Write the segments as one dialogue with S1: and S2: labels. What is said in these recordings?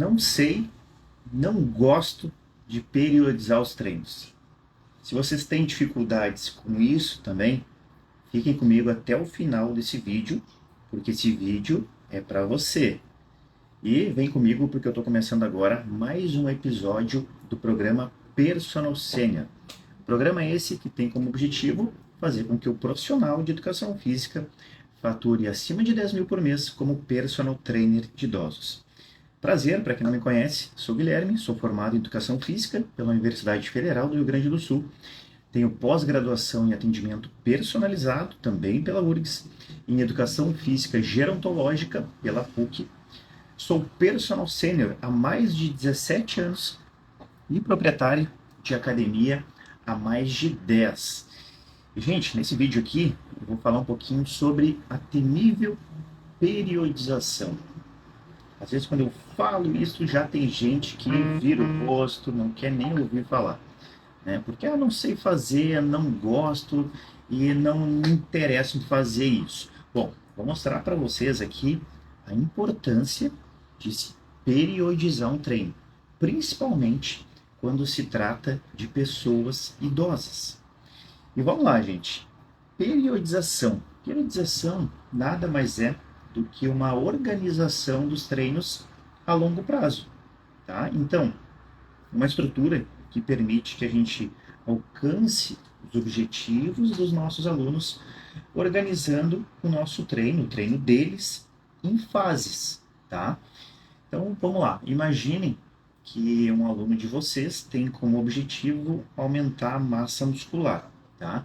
S1: Não sei, não gosto de periodizar os treinos. Se vocês têm dificuldades com isso também, fiquem comigo até o final desse vídeo, porque esse vídeo é para você. E vem comigo porque eu estou começando agora mais um episódio do programa Personal Senior. Programa esse que tem como objetivo fazer com que o profissional de educação física fature acima de 10 mil por mês como personal trainer de idosos. Prazer, para quem não me conhece, sou Guilherme, sou formado em Educação Física pela Universidade Federal do Rio Grande do Sul, tenho pós-graduação em Atendimento Personalizado, também pela URGS, em Educação Física Gerontológica pela PUC, sou personal sênior há mais de 17 anos e proprietário de academia há mais de 10. E, gente, nesse vídeo aqui eu vou falar um pouquinho sobre a temível periodização. Às vezes, quando eu falo isso, já tem gente que vira o rosto, não quer nem ouvir falar. Né? Porque eu não sei fazer, não gosto e não me interessa em fazer isso. Bom, vou mostrar para vocês aqui a importância de se periodizar um treino, principalmente quando se trata de pessoas idosas. E vamos lá, gente. Periodização. Periodização nada mais é do que uma organização dos treinos a longo prazo, tá? Então, uma estrutura que permite que a gente alcance os objetivos dos nossos alunos, organizando o nosso treino, o treino deles, em fases, tá? Então, vamos lá. Imaginem que um aluno de vocês tem como objetivo aumentar a massa muscular, tá?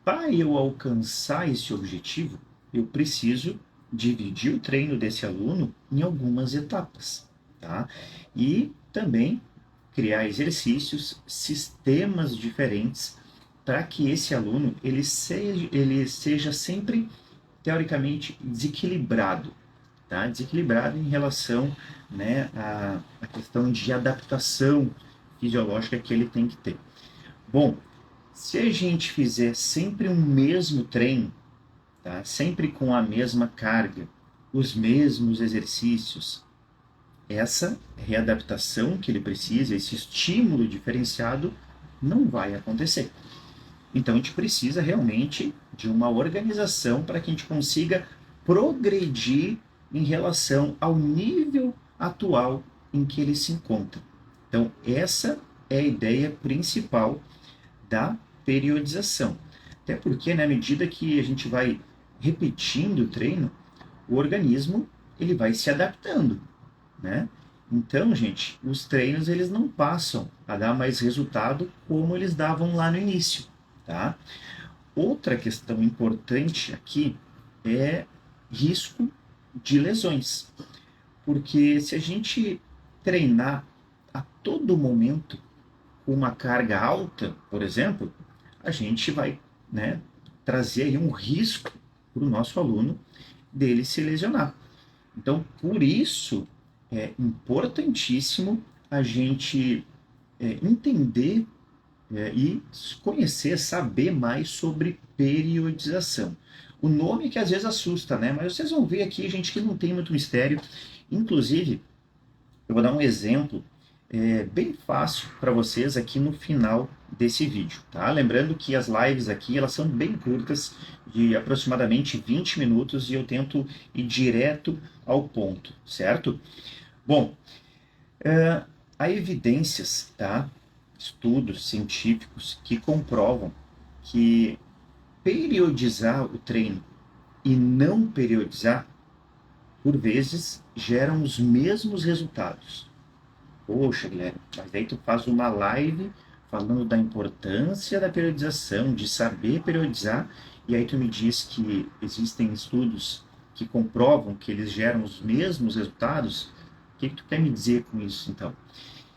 S1: Para eu alcançar esse objetivo, eu preciso dividir o treino desse aluno em algumas etapas, tá? E também criar exercícios, sistemas diferentes para que esse aluno ele seja sempre teoricamente desequilibrado, tá? Desequilibrado em relação, né, à questão de adaptação fisiológica que ele tem que ter. Bom, se a gente fizer sempre o mesmo treino, tá? Sempre com a mesma carga, os mesmos exercícios, essa readaptação que ele precisa, esse estímulo diferenciado, não vai acontecer. Então a gente precisa realmente de uma organização para que a gente consiga progredir em relação ao nível atual em que ele se encontra. Então essa é a ideia principal da periodização. Até porque, na medida que a gente vai repetindo o treino, o organismo ele vai se adaptando, né? Então, gente, os treinos eles não passam a dar mais resultado como eles davam lá no início, tá? Outra questão importante aqui é risco de lesões, porque se a gente treinar a todo momento com uma carga alta, por exemplo, a gente vai, né, trazer aí um risco para o nosso aluno dele se lesionar. Então, por isso, é importantíssimo a gente entender e conhecer, saber mais sobre periodização. O nome que às vezes assusta, né? Mas vocês vão ver aqui, gente, que não tem muito mistério. Inclusive, eu vou dar um exemplo bem fácil para vocês aqui no final desse vídeo, tá? Lembrando que as lives aqui, elas são bem curtas, de aproximadamente 20 minutos, e eu tento ir direto ao ponto, certo? Bom, há evidências, tá? Estudos científicos que comprovam que periodizar o treino e não periodizar, por vezes, geram os mesmos resultados. Poxa, Guilherme, mas daí tu faz uma live falando da importância da periodização, de saber periodizar, e aí tu me diz que existem estudos que comprovam que eles geram os mesmos resultados. O que tu quer me dizer com isso, então?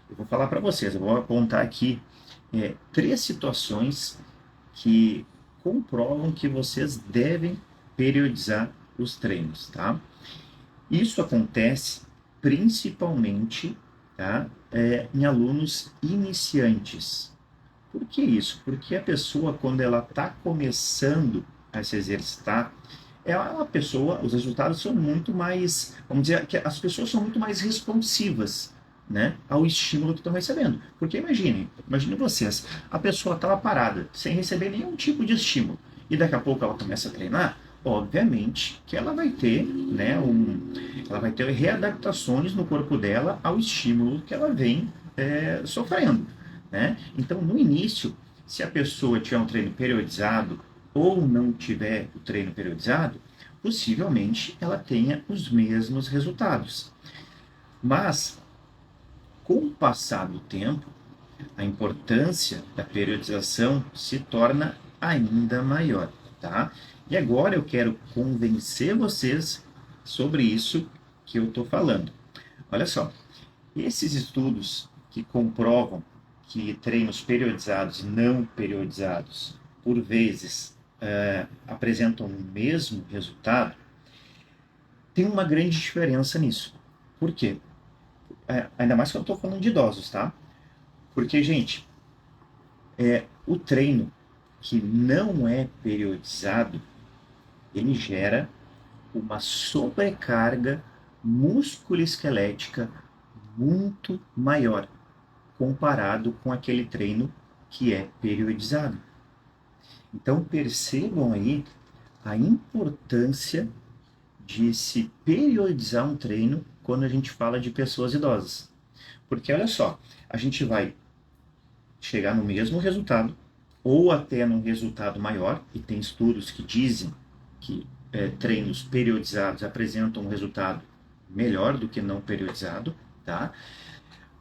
S1: Eu vou falar para vocês, eu vou apontar aqui 3 situações que comprovam que vocês devem periodizar os treinos, tá? Isso acontece principalmente, tá, em alunos iniciantes. Por que isso? Porque a pessoa, quando ela está começando a se exercitar, é uma pessoa, os resultados são muito mais, vamos dizer, que as pessoas são muito mais responsivas, né, ao estímulo que estão recebendo. Porque imagine vocês, a pessoa estava parada, sem receber nenhum tipo de estímulo, e daqui a pouco ela começa a treinar, obviamente que ela vai ter, né, ela vai ter readaptações no corpo dela ao estímulo que ela vem sofrendo, né? Então, no início, se a pessoa tiver um treino periodizado ou não tiver o treino periodizado, possivelmente ela tenha os mesmos resultados. Mas, com o passar do tempo, a importância da periodização se torna ainda maior, tá? E agora eu quero convencer vocês sobre isso que eu estou falando. Olha só, esses estudos que comprovam que treinos periodizados e não periodizados, por vezes, apresentam o mesmo resultado, tem uma grande diferença nisso. Por quê? Ainda mais que eu estou falando de idosos, tá? Porque, gente, o treino que não é periodizado, ele gera uma sobrecarga musculoesquelética muito maior comparado com aquele treino que é periodizado. Então percebam aí a importância de se periodizar um treino quando a gente fala de pessoas idosas. Porque olha só, a gente vai chegar no mesmo resultado ou até num resultado maior, e tem estudos que dizem que treinos periodizados apresentam um resultado melhor do que não periodizado, tá?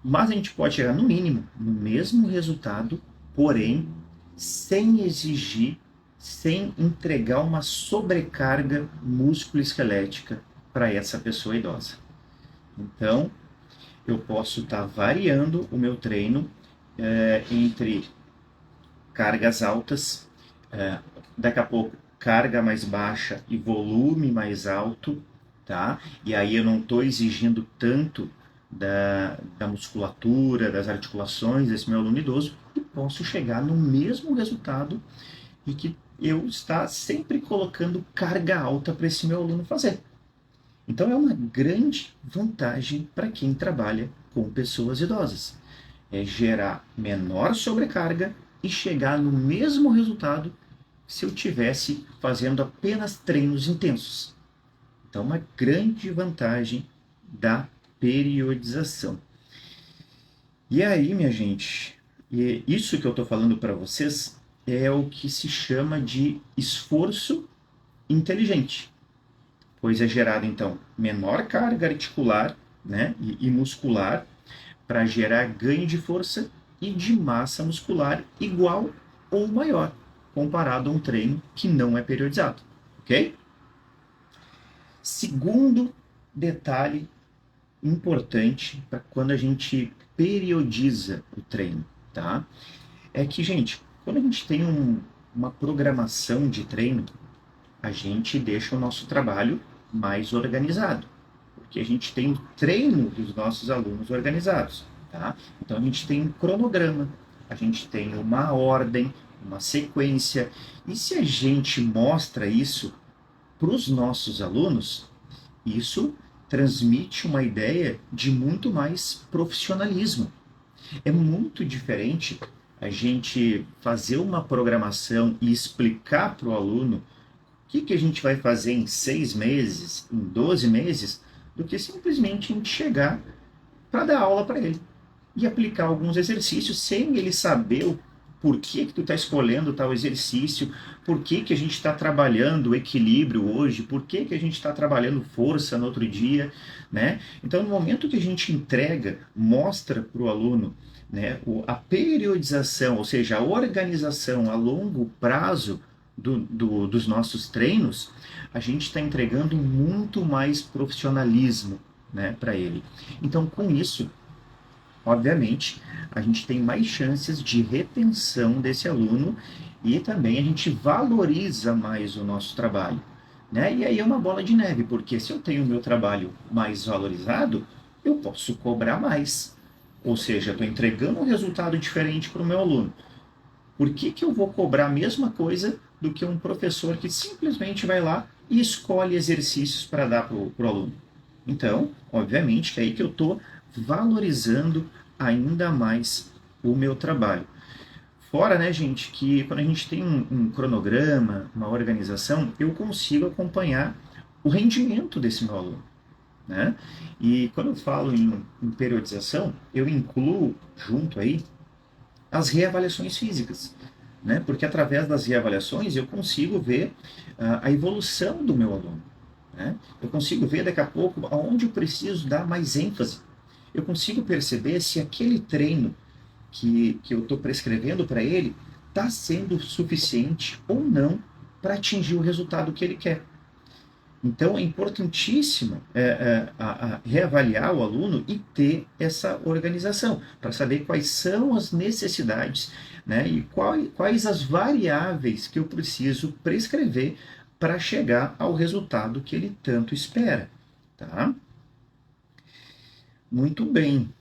S1: Mas a gente pode chegar no mínimo no mesmo resultado, porém sem exigir, sem entregar uma sobrecarga musculoesquelética para essa pessoa idosa. Então, eu posso estar variando o meu treino entre cargas altas, daqui a pouco carga mais baixa e volume mais alto, tá? E aí eu não estou exigindo tanto da musculatura, das articulações desse meu aluno idoso, e posso chegar no mesmo resultado e que eu estar sempre colocando carga alta para esse meu aluno fazer. Então é uma grande vantagem para quem trabalha com pessoas idosas. É gerar menor sobrecarga e chegar no mesmo resultado se eu tivesse fazendo apenas treinos intensos. Então, uma grande vantagem da periodização. E aí, minha gente, isso que eu estou falando para vocês é o que se chama de esforço inteligente, pois é gerado, então, menor carga articular, né, e muscular para gerar ganho de força e de massa muscular igual ou maior, comparado a um treino que não é periodizado, ok? Segundo detalhe importante para quando a gente periodiza o treino, tá? É que, gente, quando a gente tem uma programação de treino, a gente deixa o nosso trabalho mais organizado, porque a gente tem o treino dos nossos alunos organizados, tá? Então a gente tem um cronograma, a gente tem uma ordem, uma sequência, e se a gente mostra isso para os nossos alunos, isso transmite uma ideia de muito mais profissionalismo. É muito diferente a gente fazer uma programação e explicar para o aluno o que a gente vai fazer em 6 meses, em 12 meses, do que simplesmente a gente chegar para dar aula para ele e aplicar alguns exercícios sem ele saber o porquê que tu está escolhendo tal exercício, por que a gente está trabalhando o equilíbrio hoje, por que a gente está trabalhando força no outro dia, né? Então, no momento que a gente entrega, mostra para o aluno, né, a periodização, ou seja, a organização a longo prazo dos nossos treinos, a gente está entregando muito mais profissionalismo, né, para ele. Então, com isso, obviamente, a gente tem mais chances de retenção desse aluno e também a gente valoriza mais o nosso trabalho, né? E aí é uma bola de neve, porque se eu tenho o meu trabalho mais valorizado, eu posso cobrar mais. Ou seja, estou entregando um resultado diferente para o meu aluno. Por que eu vou cobrar a mesma coisa do que um professor que simplesmente vai lá e escolhe exercícios para dar para o aluno. Então, obviamente, que é aí que eu estou valorizando ainda mais o meu trabalho. Fora, né, gente, que quando a gente tem um cronograma, uma organização, eu consigo acompanhar o rendimento desse meu aluno, né? E quando eu falo em periodização, eu incluo junto aí as reavaliações físicas, né? Porque através das reavaliações eu consigo ver a evolução do meu aluno, né? Eu consigo ver daqui a pouco aonde eu preciso dar mais ênfase. Eu consigo perceber se aquele treino que eu estou prescrevendo para ele está sendo suficiente ou não para atingir o resultado que ele quer. Então é importantíssimo reavaliar o aluno e ter essa organização para saber quais são as necessidades, né, e quais as variáveis que eu preciso prescrever para chegar ao resultado que ele tanto espera. Tá? Muito bem.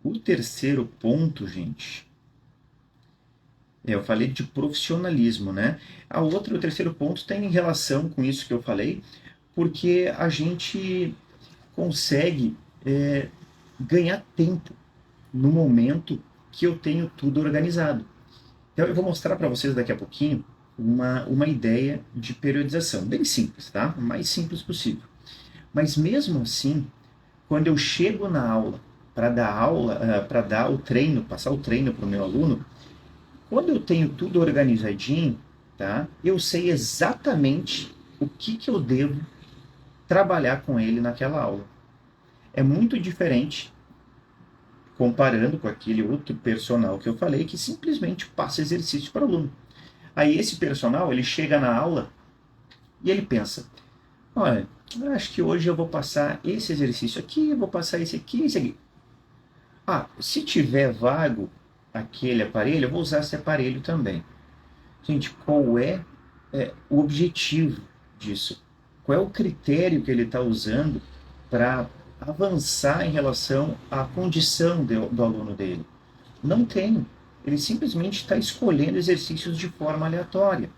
S1: O terceiro ponto, gente, eu falei de profissionalismo, né? O terceiro ponto tem relação com isso que eu falei, porque a gente consegue ganhar tempo no momento que eu tenho tudo organizado. Então eu vou mostrar para vocês daqui a pouquinho uma ideia de periodização, bem simples, tá? O mais simples possível. Mas mesmo assim, quando eu chego na aula, para dar o treino, passar o treino para o meu aluno, quando eu tenho tudo organizadinho, tá? Eu sei exatamente o que eu devo trabalhar com ele naquela aula. É muito diferente comparando com aquele outro personal que eu falei, que simplesmente passa exercício para o aluno. Aí esse personal, ele chega na aula e ele pensa, olha, acho que hoje eu vou passar esse exercício aqui, eu vou passar esse aqui, esse aqui. Ah, se tiver vago aquele aparelho, eu vou usar esse aparelho também. Gente, qual é o objetivo disso? Qual é o critério que ele está usando para avançar em relação à condição do aluno dele? Não tem. Ele simplesmente está escolhendo exercícios de forma aleatória,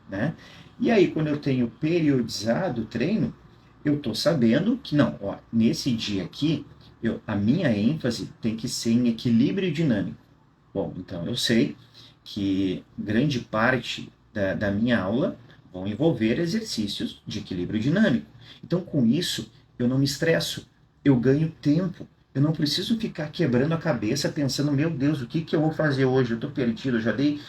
S1: né? E aí, quando eu tenho periodizado o treino, eu estou sabendo que, não, ó, nesse dia aqui, a minha ênfase tem que ser em equilíbrio dinâmico. Bom, então eu sei que grande parte da minha aula vão envolver exercícios de equilíbrio dinâmico. Então, com isso, eu não me estresso, eu ganho tempo. Eu não preciso ficar quebrando a cabeça pensando, meu Deus, o que eu vou fazer hoje? Eu estou perdido, eu já dei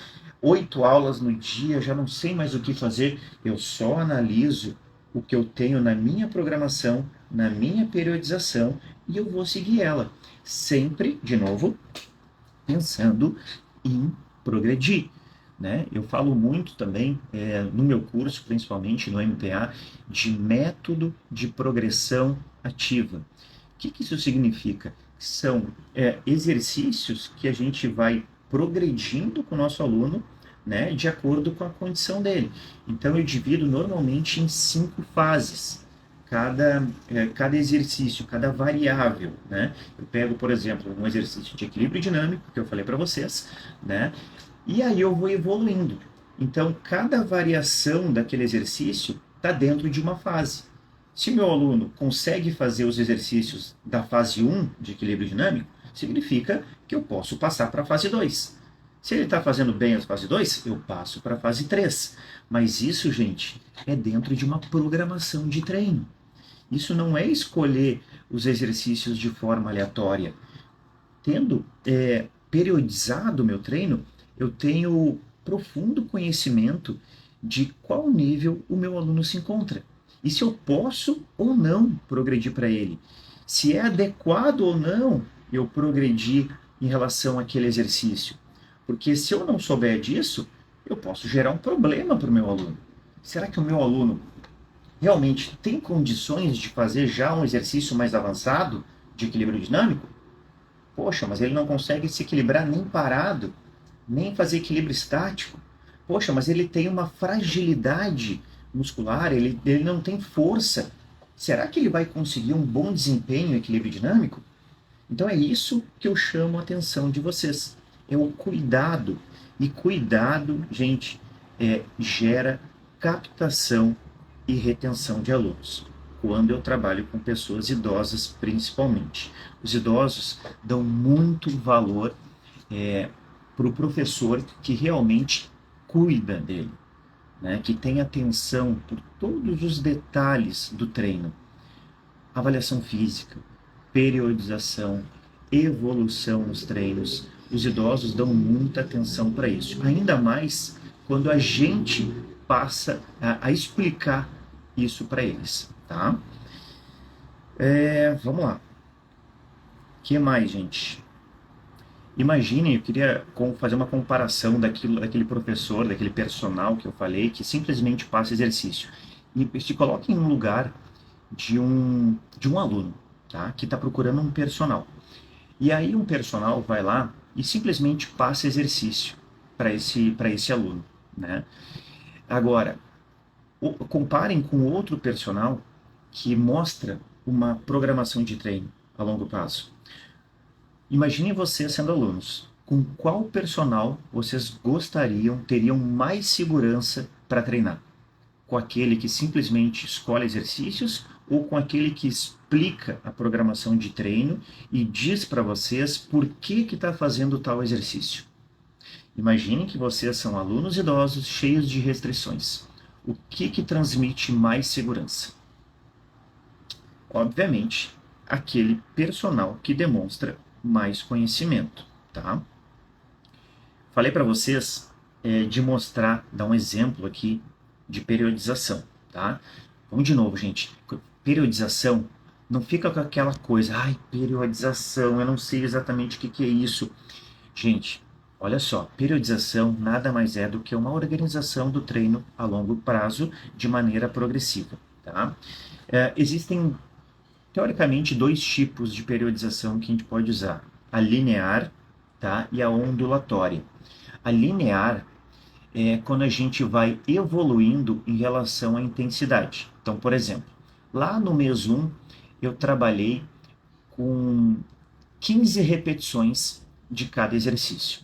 S1: 8 aulas no dia, já não sei mais o que fazer. Eu só analiso o que eu tenho na minha programação, na minha periodização, e eu vou seguir ela. Sempre, de novo, pensando em progredir. Né? Eu falo muito também, no meu curso, principalmente no MPA, de método de progressão ativa. O que isso significa? São exercícios que a gente vai progredindo com o nosso aluno, né, de acordo com a condição dele. Então eu divido normalmente em 5 fases. Cada exercício, cada variável, né? Eu pego, por exemplo, um exercício de equilíbrio dinâmico, que eu falei para vocês, né? E aí eu vou evoluindo. Então, cada variação daquele exercício está dentro de uma fase. Se meu aluno consegue fazer os exercícios da fase 1 de equilíbrio dinâmico, significa que eu posso passar para a fase 2. Se ele está fazendo bem a fase 2, eu passo para a fase 3. Mas isso, gente, é dentro de uma programação de treino. Isso não é escolher os exercícios de forma aleatória. Tendo periodizado o meu treino, eu tenho profundo conhecimento de qual nível o meu aluno se encontra. E se eu posso ou não progredir para ele. Se é adequado ou não eu progredir em relação àquele exercício. Porque se eu não souber disso, eu posso gerar um problema para o meu aluno. Será que o meu aluno realmente tem condições de fazer já um exercício mais avançado de equilíbrio dinâmico? Poxa, mas ele não consegue se equilibrar nem parado, nem fazer equilíbrio estático. Poxa, mas ele tem uma fragilidade muscular, ele não tem força. Será que ele vai conseguir um bom desempenho em equilíbrio dinâmico? Então é isso que eu chamo a atenção de vocês. É o cuidado. E cuidado, gente, gera captação e retenção de alunos, quando eu trabalho com pessoas idosas principalmente. Os idosos dão muito valor para o professor que realmente cuida dele, né? Que tem atenção por todos os detalhes do treino. Avaliação física, periodização, evolução nos treinos. Os idosos dão muita atenção para isso. Ainda mais quando a gente passa a explicar isso para eles, tá? Vamos lá. O que mais, gente? Imaginem, eu queria fazer uma comparação daquele professor, daquele personal que eu falei, que simplesmente passa exercício. E se coloquem no lugar de um aluno, tá? Que está procurando um personal. E aí um personal vai lá e simplesmente passa exercício para esse aluno, né? Agora, comparem com outro personal que mostra uma programação de treino a longo prazo. Imaginem vocês sendo alunos. Com qual personal vocês teriam mais segurança para treinar? Com aquele que simplesmente escolhe exercícios ou com aquele que explica a programação de treino e diz para vocês por que está fazendo tal exercício? Imaginem que vocês são alunos idosos cheios de restrições. O que transmite mais segurança? Obviamente, aquele personal que demonstra mais conhecimento, tá? Falei para vocês de mostrar, dar um exemplo aqui de periodização, tá? Vamos de novo, gente. Periodização, não fica com aquela coisa, ai, periodização, eu não sei exatamente o que é isso. Gente, olha só, periodização nada mais é do que uma organização do treino a longo prazo de maneira progressiva, tá? Existem, teoricamente, dois tipos de periodização que a gente pode usar. A linear, tá? E a ondulatória. A linear é quando a gente vai evoluindo em relação à intensidade. Então, por exemplo, lá no mês 1, eu trabalhei com 15 repetições de cada exercício.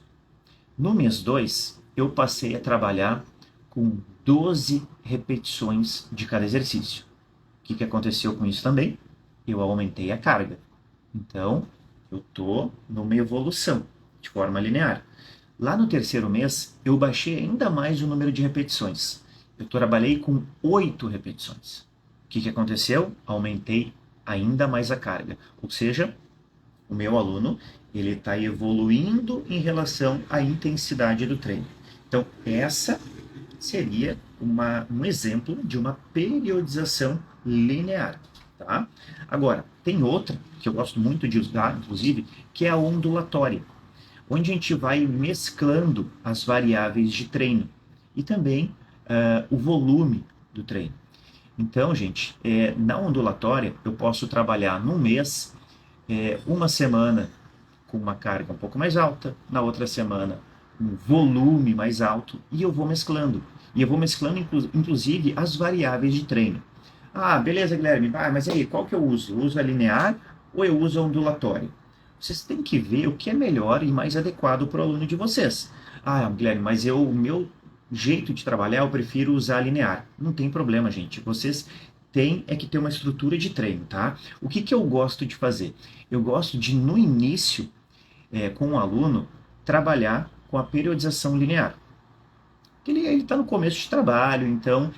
S1: No mês 2, eu passei a trabalhar com 12 repetições de cada exercício. O que aconteceu com isso também? Eu aumentei a carga. Então, eu estou numa evolução de forma linear. Lá no terceiro mês, eu baixei ainda mais o número de repetições. Eu trabalhei com 8 repetições. O que aconteceu? Aumentei ainda mais a carga. Ou seja, o meu aluno ele está evoluindo em relação à intensidade do treino. Então, essa seria um exemplo de uma periodização linear. Tá? Agora, tem outra, que eu gosto muito de usar, inclusive, que é a ondulatória, onde a gente vai mesclando as variáveis de treino e também o volume do treino. Então, gente, na ondulatória, eu posso trabalhar num mês, uma semana com uma carga um pouco mais alta, na outra semana um volume mais alto, e eu vou mesclando. E eu vou mesclando, inclusive, as variáveis de treino. Ah, beleza, Guilherme, mas aí, qual que eu uso? Eu uso a linear ou eu uso a ondulatória? Vocês têm que ver o que é melhor e mais adequado para o aluno de vocês. Ah, Guilherme, mas o meu jeito de trabalhar, eu prefiro usar a linear. Não tem problema, gente. Vocês têm que ter uma estrutura de treino, tá? O que eu gosto de fazer? Eu gosto de, no início, com o aluno, trabalhar com a periodização linear. Ele está no começo de trabalho, então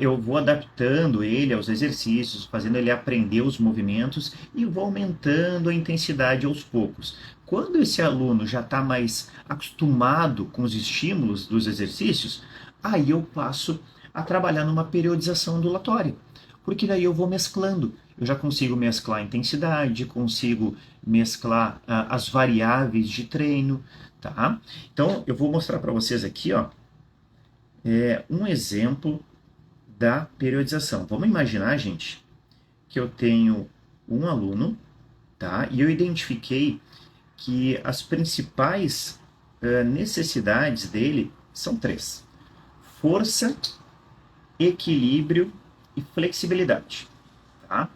S1: eu vou adaptando ele aos exercícios, fazendo ele aprender os movimentos e vou aumentando a intensidade aos poucos. Quando esse aluno já está mais acostumado com os estímulos dos exercícios, aí eu passo a trabalhar numa periodização ondulatória, porque daí eu vou mesclando. Eu já consigo mesclar a intensidade, consigo mesclar as variáveis de treino, tá? Então, eu vou mostrar para vocês aqui, ó, um exemplo da periodização. Vamos imaginar, gente, que eu tenho um aluno, tá? E eu identifiquei que as principais necessidades dele são 3: força, equilíbrio e flexibilidade, tá?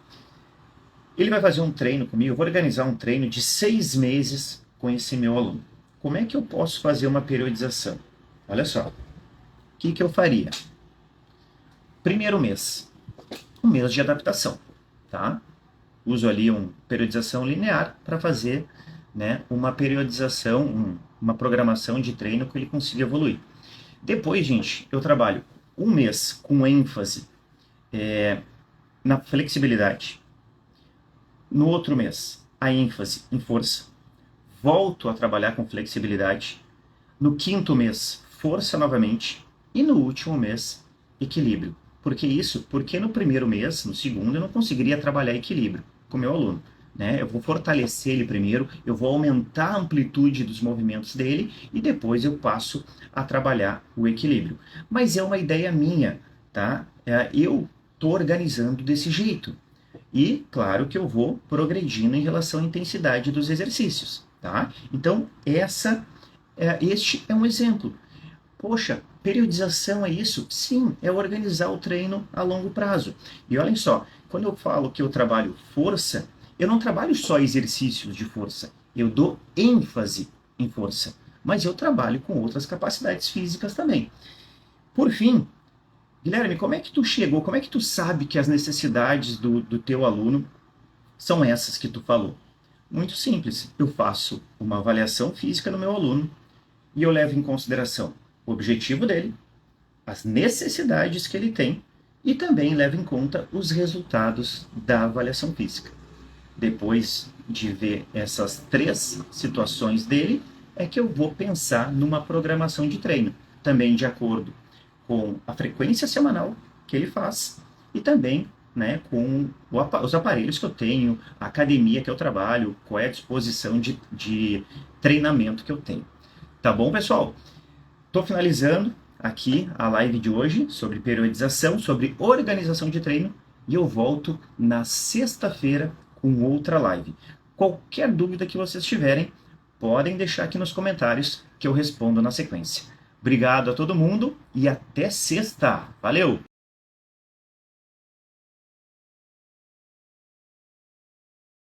S1: Ele vai fazer um treino comigo, eu vou organizar um treino de 6 meses com esse meu aluno. Como é que eu posso fazer uma periodização? Olha só. O que eu faria? Primeiro mês, um mês de adaptação, tá? Uso ali uma periodização linear para fazer, né, uma periodização, uma programação de treino que ele consiga evoluir. Depois, gente, eu trabalho um mês com ênfase na flexibilidade. No outro mês, a ênfase em força. Volto a trabalhar com flexibilidade. No quinto mês, força novamente. E no último mês, equilíbrio. Por que isso? Porque no primeiro mês, no segundo, eu não conseguiria trabalhar equilíbrio com o meu aluno. Né? Eu vou fortalecer ele primeiro, eu vou aumentar a amplitude dos movimentos dele e depois eu passo a trabalhar o equilíbrio. Mas é uma ideia minha, tá? Eu estou organizando desse jeito. E, claro, que eu vou progredindo em relação à intensidade dos exercícios, tá? Então, este é um exemplo. Poxa, periodização é isso? Sim, é organizar o treino a longo prazo. E olhem só, quando eu falo que eu trabalho força, eu não trabalho só exercícios de força, eu dou ênfase em força, mas eu trabalho com outras capacidades físicas também. Por fim, Guilherme, como é que tu chegou, como é que tu sabe que as necessidades do teu aluno são essas que tu falou? Muito simples, eu faço uma avaliação física no meu aluno e eu levo em consideração o objetivo dele, as necessidades que ele tem e também levo em conta os resultados da avaliação física. Depois de ver essas três situações dele, é que eu vou pensar numa programação de treino, também de acordo com a frequência semanal que ele faz e também, né, com os aparelhos que eu tenho, a academia que eu trabalho, qual é a disposição de treinamento que eu tenho. Tá bom, pessoal? Estou finalizando aqui a live de hoje sobre periodização, sobre organização de treino e eu volto na sexta-feira com outra live. Qualquer dúvida que vocês tiverem, podem deixar aqui nos comentários que eu respondo na sequência. Obrigado a todo mundo e até sexta. Valeu!